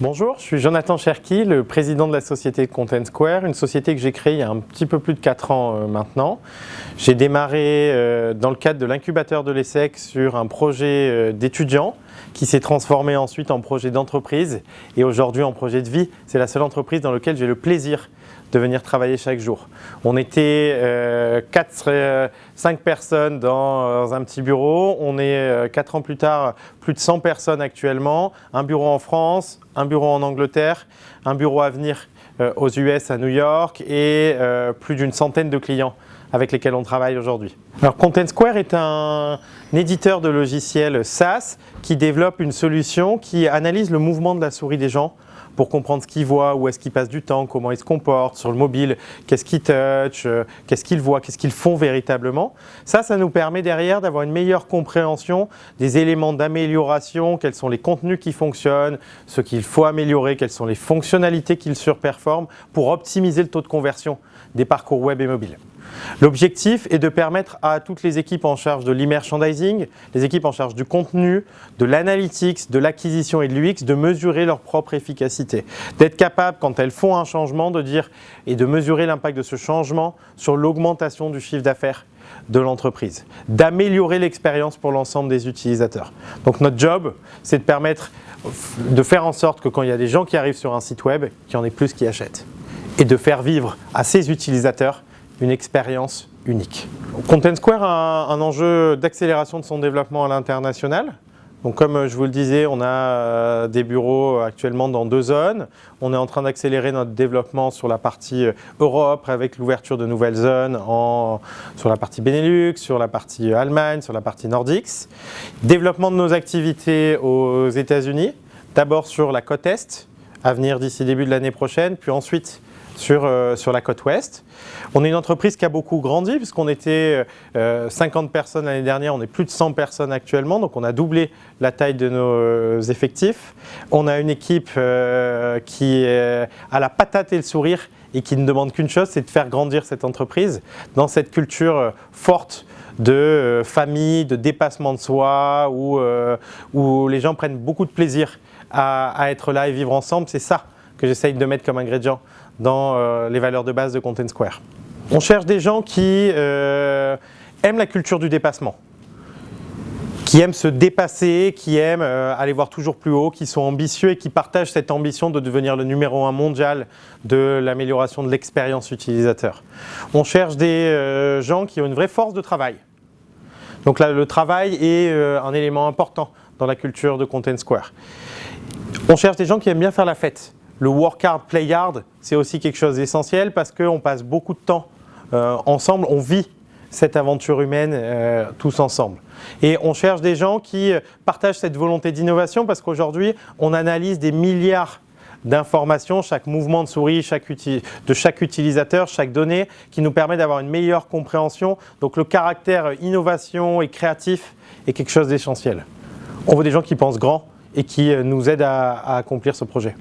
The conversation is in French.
Bonjour, je suis Jonathan Cherki, le président de la société Content Square, une société que j'ai créée il y a un petit peu plus de 4 ans maintenant. J'ai démarré dans le cadre de l'incubateur de l'ESSEC sur un projet d'étudiants qui s'est transformé ensuite en projet d'entreprise et aujourd'hui en projet de vie. C'est la seule entreprise dans laquelle j'ai le plaisir de venir travailler chaque jour. On était 5 personnes dans un petit bureau. On est 4 ans plus tard, plus de 100 personnes actuellement. Un bureau en France, un bureau en Angleterre, un bureau à venir aux US à New York et plus d'une centaine de clients avec lesquels on travaille aujourd'hui. Alors Content Square est un éditeur de logiciels SaaS qui développe une solution qui analyse le mouvement de la souris des gens pour comprendre ce qu'ils voient, où est-ce qu'ils passent du temps, comment ils se comportent sur le mobile, qu'est-ce qu'ils touchent, qu'est-ce qu'ils voient, qu'est-ce qu'ils font véritablement. Ça nous permet derrière d'avoir une meilleure compréhension des éléments d'amélioration, quels sont les contenus qui fonctionnent, ce qu'il faut améliorer, quelles sont les fonctionnalités qu'ils surperforment pour optimiser le taux de conversion des parcours web et mobiles. L'objectif est de permettre à toutes les équipes en charge de l'e-merchandising, les équipes en charge du contenu, de l'analytics, de l'acquisition et de l'UX, de mesurer leur propre efficacité. D'être capable, quand elles font un changement, de dire et de mesurer l'impact de ce changement sur l'augmentation du chiffre d'affaires de l'entreprise, d'améliorer l'expérience pour l'ensemble des utilisateurs. Donc notre job, c'est de permettre de faire en sorte que quand il y a des gens qui arrivent sur un site web, qu'il y en ait plus qui achètent et de faire vivre à ces utilisateurs une expérience unique. Content Square a un enjeu d'accélération de son développement à l'international. Donc comme je vous le disais, on a des bureaux actuellement dans 2 zones. On est en train d'accélérer notre développement sur la partie Europe avec l'ouverture de nouvelles zones sur la partie Benelux, sur la partie Allemagne, sur la partie Nordics. Développement de nos activités aux États-Unis, d'abord sur la côte Est, à venir d'ici début de l'année prochaine, puis ensuite sur la côte ouest. On est une entreprise qui a beaucoup grandi puisqu'on était 50 personnes l'année dernière, on est plus de 100 personnes actuellement, donc on a doublé la taille de nos effectifs. On a une équipe qui a la patate et le sourire et qui ne demande qu'une chose, c'est de faire grandir cette entreprise dans cette culture forte de famille, de dépassement de soi, où les gens prennent beaucoup de plaisir à être là et vivre ensemble. C'est ça que j'essaye de mettre comme ingrédient dans les valeurs de base de Content Square. On cherche des gens qui aiment la culture du dépassement, qui aiment se dépasser, qui aiment aller voir toujours plus haut, qui sont ambitieux et qui partagent cette ambition de devenir le numéro 1 mondial de l'amélioration de l'expérience utilisateur. On cherche des gens qui ont une vraie force de travail. Donc là, le travail est un élément important dans la culture de Content Square. On cherche des gens qui aiment bien faire la fête. Le work hard, play hard, c'est aussi quelque chose d'essentiel parce qu'on passe beaucoup de temps ensemble, on vit cette aventure humaine tous ensemble. Et on cherche des gens qui partagent cette volonté d'innovation parce qu'aujourd'hui, on analyse des milliards d'informations, chaque mouvement de souris de chaque utilisateur, chaque donnée, qui nous permet d'avoir une meilleure compréhension. Donc le caractère innovation et créatif est quelque chose d'essentiel. On veut des gens qui pensent grand et qui nous aident à accomplir ce projet.